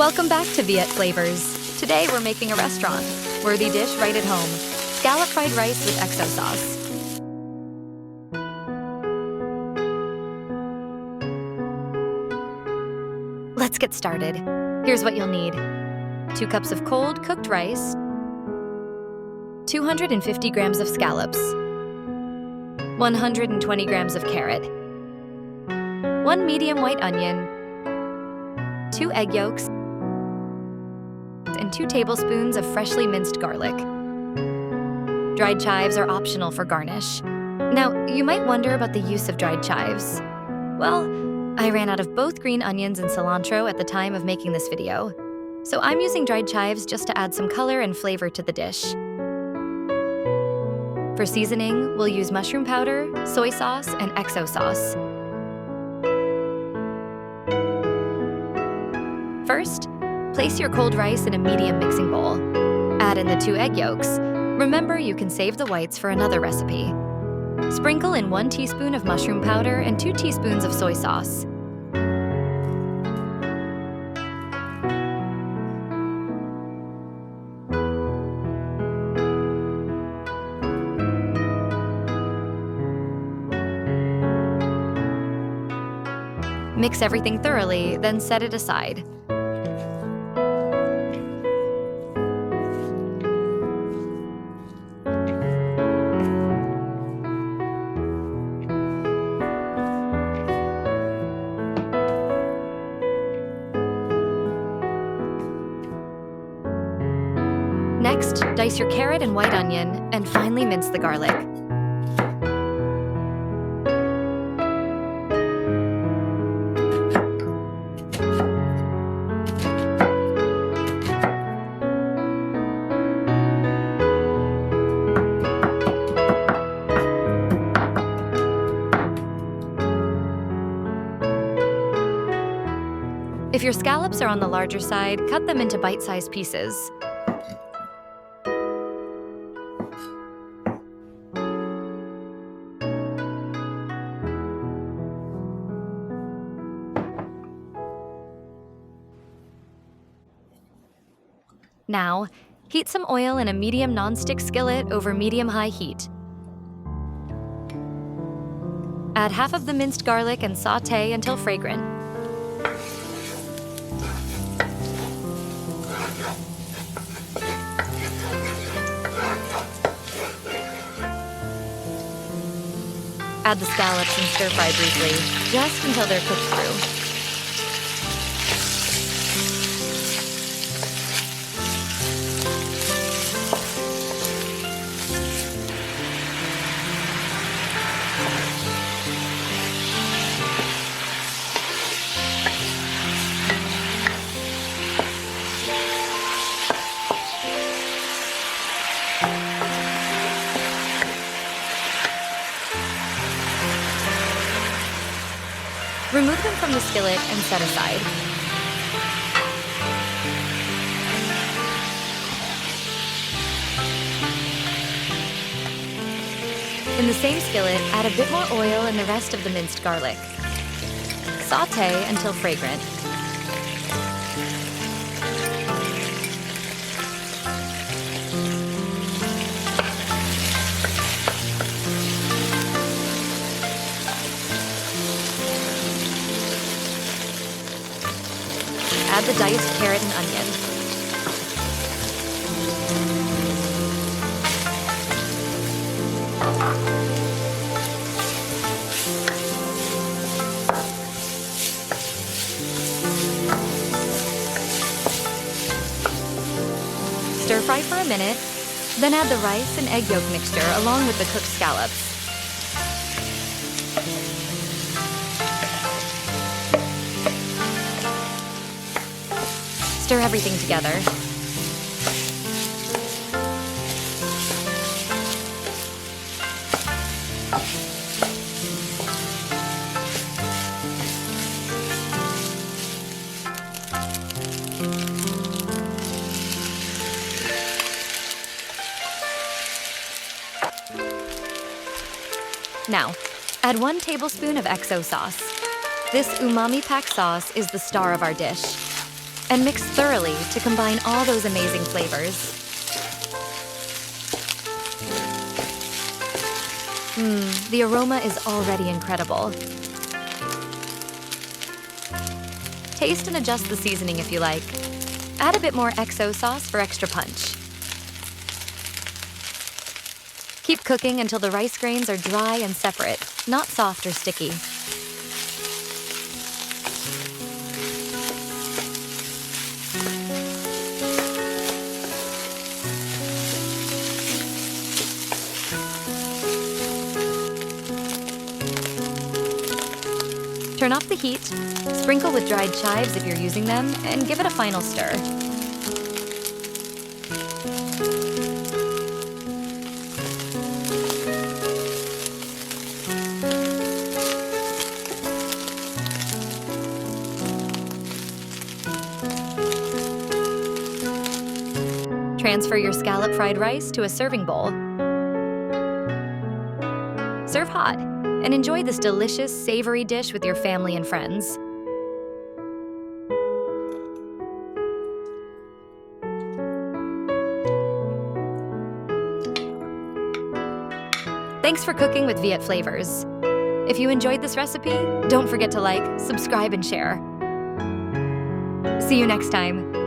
Welcome back to Flavours. Today we're making a restaurant. Worthy dish right at home. Scallop fried rice with XO sauce. Let's get started. Here's what you'll need. 2 cups of cold, cooked rice, 250 grams of scallops, 120 grams of carrot, 1 medium white onion, 2 egg yolks, and 2 tablespoons of freshly minced garlic. Dried chives are optional for garnish. Now, you might wonder about the use of dried chives. Well, I ran out of both green onions and cilantro at the time of making this video, so I'm using dried chives just to add some color and flavor to the dish. For seasoning, we'll use mushroom powder, soy sauce, and XO sauce. First, place your cold rice in a medium mixing bowl. Add in the 2 egg yolks. Remember, you can save the whites for another recipe. Sprinkle in 1 teaspoon of mushroom powder and 2 teaspoons of soy sauce. Mix everything thoroughly, then set it aside. Next, dice your carrot and white onion, and finely mince the garlic. If your scallops are on the larger side, cut them into bite-sized pieces. Now, heat some oil in a medium nonstick skillet over medium-high heat. Add half of the minced garlic and sauté until fragrant. Add the scallops and stir-fry briefly, just until they're cooked through. Remove them from the skillet and set aside. In the same skillet, add a bit more oil and the rest of the minced garlic. Sauté until fragrant. Add the diced carrot and onion. Stir fry for a minute, then add the rice and egg yolk mixture along with the cooked scallops. Stir everything together. Now, add 1 tablespoon of XO sauce. This umami pack sauce is the star of our dish. and mix thoroughly to combine all those amazing flavors. The aroma is already incredible. Taste and adjust the seasoning if you like. Add a bit more XO sauce for extra punch. Keep cooking until the rice grains are dry and separate, not soft or sticky. Turn off the heat, sprinkle with dried chives if you're using them, and give it a final stir. Transfer your scallop fried rice to a serving bowl. Serve hot and enjoy this delicious, savory dish with your family and friends. Thanks for cooking with Viet Flavours. If you enjoyed this recipe, don't forget to like, subscribe, and share. See you next time.